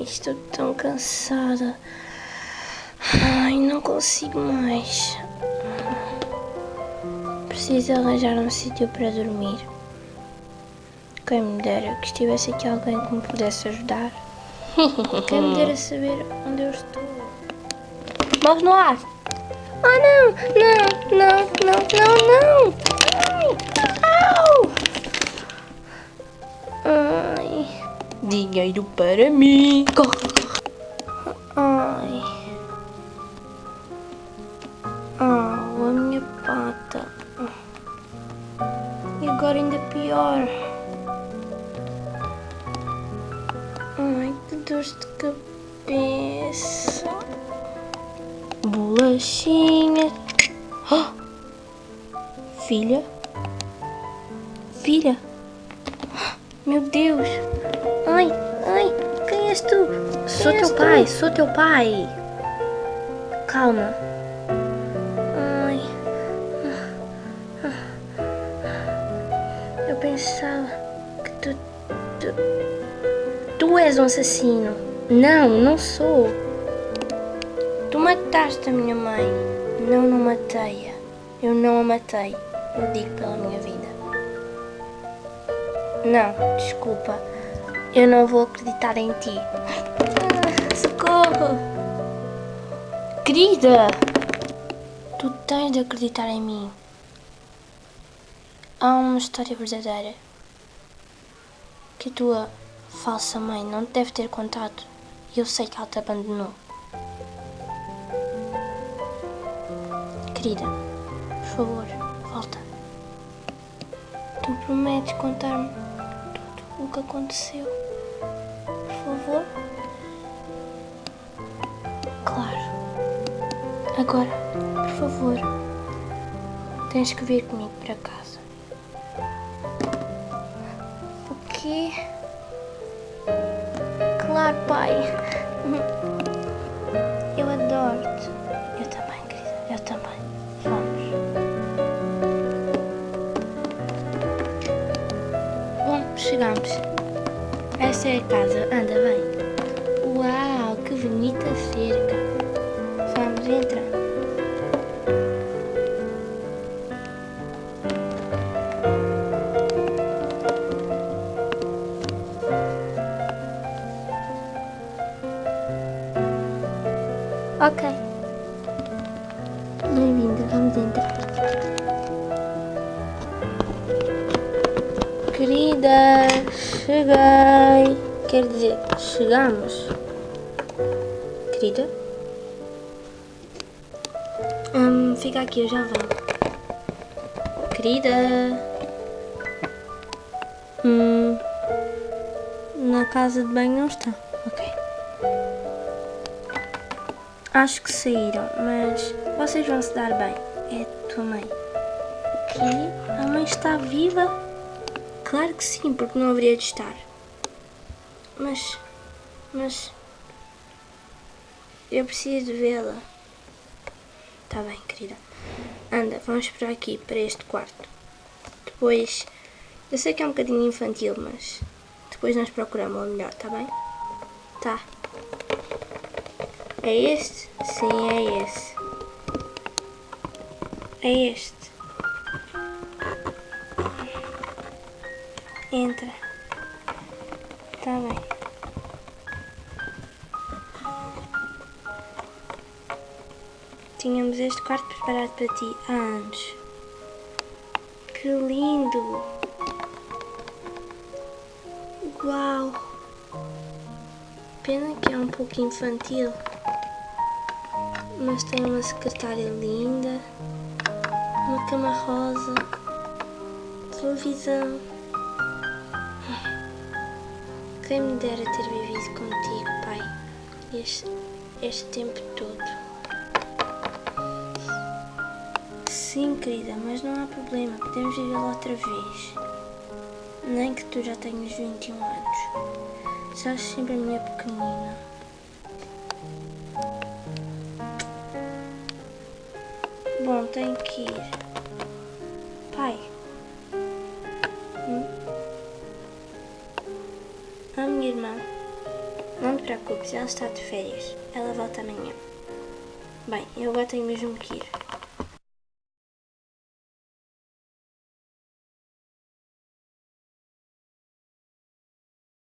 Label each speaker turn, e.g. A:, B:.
A: estou tão cansada. Ai, não consigo mais. Preciso arranjar um sítio para dormir. Quem me dera que estivesse aqui alguém que me pudesse ajudar. Quem me dera saber onde eu estou. Morre no ar! Ah, não! Não, não, não, não, não! Ai! Ai! Dinheiro para mim! Ai! Oh, a minha pata! E agora ainda pior! Ai, que dor de cabeça! Bolachinha! Oh! Filha? Filha? Meu Deus! Ai, ai! Quem és tu?
B: Sou teu pai, sou teu pai! Calma!
A: Ai! Eu pensava que
B: Tu és um assassino! Não, não sou!
A: tu mataste a minha mãe.
B: Não, não matei-a. Eu não a matei.
A: Eu digo pela minha vida.
B: Não, desculpa. Eu não vou acreditar em ti.
A: Socorro!
B: Querida! Tu tens de acreditar em mim. Há uma história verdadeira que a tua falsa mãe não te deve ter contado e eu sei que ela te abandonou. Querida, por favor, volta.
A: Tu prometes contar-me tudo o que aconteceu? Por favor?
B: Claro. Agora, por favor, tens que vir comigo para casa.
A: O quê? Claro, pai. Eu adoro-te.
B: Eu também, querida, eu também. Vamos. Bom, chegamos. Esta é a casa. Anda, vem. Uau, que bonita cerca. Vamos, entra.
A: Ok.
B: Bem-vinda, vamos entrar. Querida, cheguei. Quer dizer, chegamos. Querida? Fica aqui, eu já venho. Querida? Na casa de banho não está. Ok. Acho que saíram, mas vocês vão se dar bem. É a tua mãe.
A: O quê?
B: A mãe está viva? Claro que sim, porque não haveria de estar. Mas eu preciso de vê-la. Tá bem, querida. Anda, vamos por aqui, para este quarto. Depois, eu sei que é um bocadinho infantil, mas depois nós procuramos o melhor, tá bem? Tá. É este? Sim, é esse. É este. Entra. Tá bem. Tínhamos este quarto preparado para ti há anos. Que lindo! Uau! Pena que é um pouco infantil. Mas tem uma secretária linda, uma cama rosa, televisão. Quem me dera ter vivido contigo, pai, este tempo todo. Sim, querida, mas não há problema, podemos vivê-lo outra vez. Nem que tu já tenhas 21 anos. Serás sempre a minha pequenina. Bom, tenho que ir. Pai. A minha irmã. Não te preocupes, ela está de férias. Ela volta amanhã. Bem, eu agora tenho mesmo que ir.